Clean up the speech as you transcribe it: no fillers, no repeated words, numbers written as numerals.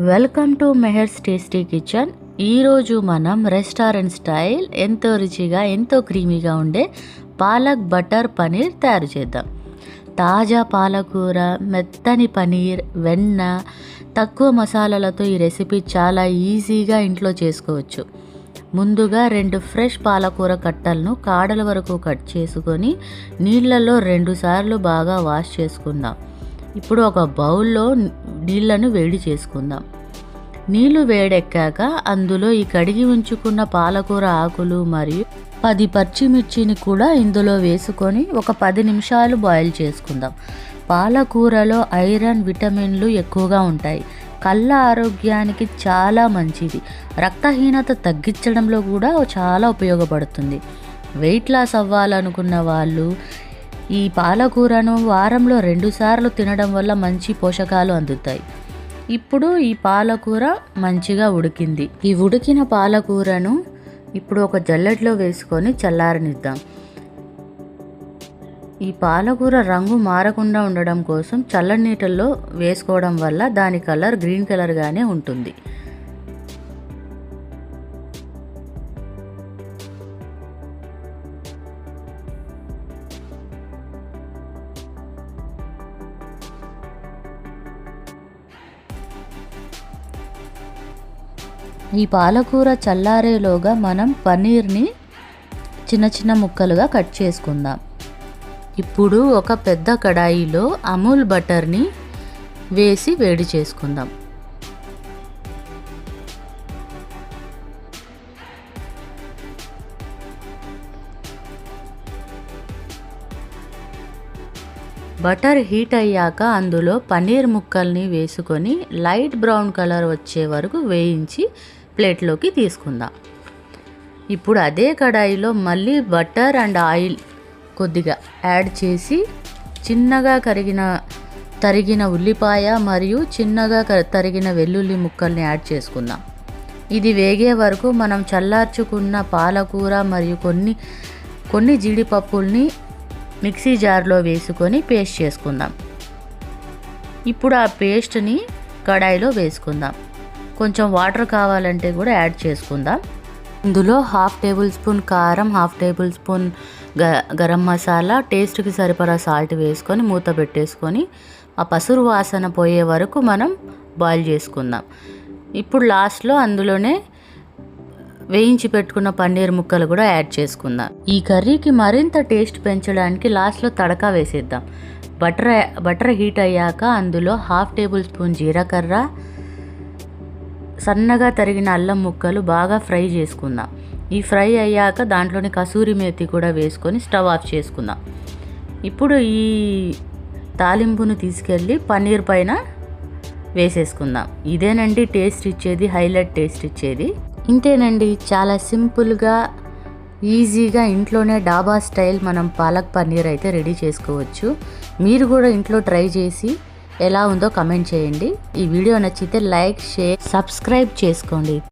Welcome to Meher's tasty kitchen. ఈరోజు మనం restaurant style ఎంతో రుచిగా ఎంతో క్రీమీగా ఉండే పాలక్ బటర్ పనీర్ తయారు చేద్దాం. తాజా పాలకూర, మెత్తని పనీర్, వెన్న, తక్కువ మసాలాలతో ఈ రెసిపీ చాలా ఈజీగా ఇంట్లో చేసుకోవచ్చు. ముందుగా 2 ఫ్రెష్ పాలకూర కట్టలను కాడల వరకు కట్ చేసుకొని నీళ్ళలో 2 సార్లు బాగా వాష్ చేసుకుందాం. ఇప్పుడు ఒక బౌల్లో నీళ్లను వేడి చేసుకుందాం. నీళ్లు వేడెక్కాక అందులో ఈ కడిగి ఉంచుకున్న పాలకూర ఆకులు మరియు 10 పచ్చిమిర్చిని కూడా ఇందులో వేసుకొని ఒక 10 నిమిషాలు బాయిల్ చేసుకుందాం. పాలకూరలో ఐరన్, విటమిన్లు ఎక్కువగా ఉంటాయి. కళ్ళ ఆరోగ్యానికి చాలా మంచిది. రక్తహీనత తగ్గించడంలో కూడా చాలా ఉపయోగపడుతుంది. వెయిట్ లాస్ అవ్వాలనుకున్న వాళ్ళు ఈ పాలకూరను వారంలో 2 సార్లు తినడం వల్ల మంచి పోషకాలు అందుతాయి. ఇప్పుడు ఈ పాలకూర మంచిగా ఉడికింది. ఈ ఉడికిన పాలకూరను ఇప్పుడు ఒక జల్లెడలో వేసుకొని చల్లారనిద్దాం. ఈ పాలకూర రంగు మారకుండా ఉండడం కోసం చల్లని నీటిలో వేసుకోవడం వల్ల దాని కలర్ గ్రీన్ కలర్గానే ఉంటుంది. ఈ పాలకూర చల్లారేలోగా మనం పన్నీర్ని చిన్న చిన్న ముక్కలుగా కట్ చేసుకుందాం. ఇప్పుడు ఒక పెద్ద కడాయిలో అమూల్ బటర్ని వేసి వేడి చేసుకుందాం. బటర్ హీట్ అయ్యాక అందులో పన్నీర్ ముక్కల్ని వేసుకొని లైట్ బ్రౌన్ కలర్ వచ్చే వరకు వేయించి ప్లేట్లోకి తీసుకుందాం. ఇప్పుడు అదే కడాయిలో మళ్ళీ బటర్ అండ్ ఆయిల్ కొద్దిగా యాడ్ చేసి చిన్నగా తరిగిన ఉల్లిపాయ మరియు చిన్నగా తరిగిన వెల్లుల్లి ముక్కల్ని యాడ్ చేసుకుందాం. ఇది వేగే వరకు మనం చల్లార్చుకున్న పాలకూర మరియు కొన్ని జీడిపప్పుల్ని మిక్సీ జార్లో వేసుకొని పేస్ట్ చేసుకుందాం. ఇప్పుడు ఆ పేస్ట్ని కడాయిలో వేసుకుందాం. కొంచెం వాటర్ కావాలంటే కూడా యాడ్ చేసుకుందాం. ఇందులో 1/2 టేబుల్ స్పూన్ కారం, 1/2 టేబుల్ స్పూన్ గరం మసాలా, టేస్ట్కి సరిపడా సాల్ట్ వేసుకొని మూత పెట్టేసుకొని ఆ పసురు వాసన పోయే వరకు మనం బాయిల్ చేసుకుందాం. ఇప్పుడు లాస్ట్లో అందులోనే వేయించి పెట్టుకున్న పన్నీర్ ముక్కలు కూడా యాడ్ చేసుకుందాం. ఈ కర్రీకి మరింత టేస్ట్ పెంచడానికి లాస్ట్లో తడకా వేసేద్దాం. బటర్ హీట్ అయ్యాక అందులో 1/2 టేబుల్ స్పూన్ జీలకర్ర, సన్నగా తరిగిన అల్లం ముక్కలు బాగా ఫ్రై చేసుకుందాం. ఈ ఫ్రై అయ్యాక దాంట్లోని కసూరి మేతి కూడా వేసుకొని స్టవ్ ఆఫ్ చేసుకుందాం. ఇప్పుడు ఈ తాలింపును తీసుకెళ్ళి పన్నీర్ పైన వేసేసుకుందాం. ఇదేనండి టేస్ట్ ఇచ్చేది, హైలైట్ టేస్ట్ ఇచ్చేది. ఇంతేనండి, చాలా సింపుల్గా ఈజీగా ఇంట్లోనే డాబా స్టైల్ మనం పాలక్ పన్నీర్ అయితే రెడీ చేసుకోవచ్చు. మీరు కూడా ఇంట్లో ట్రై చేసి ఎలా ఉందో కమెంట్ చేయండి. ఈ వీడియో నచ్చితే లైక్, షేర్, సబ్స్క్రైబ్ చేసుకోండి.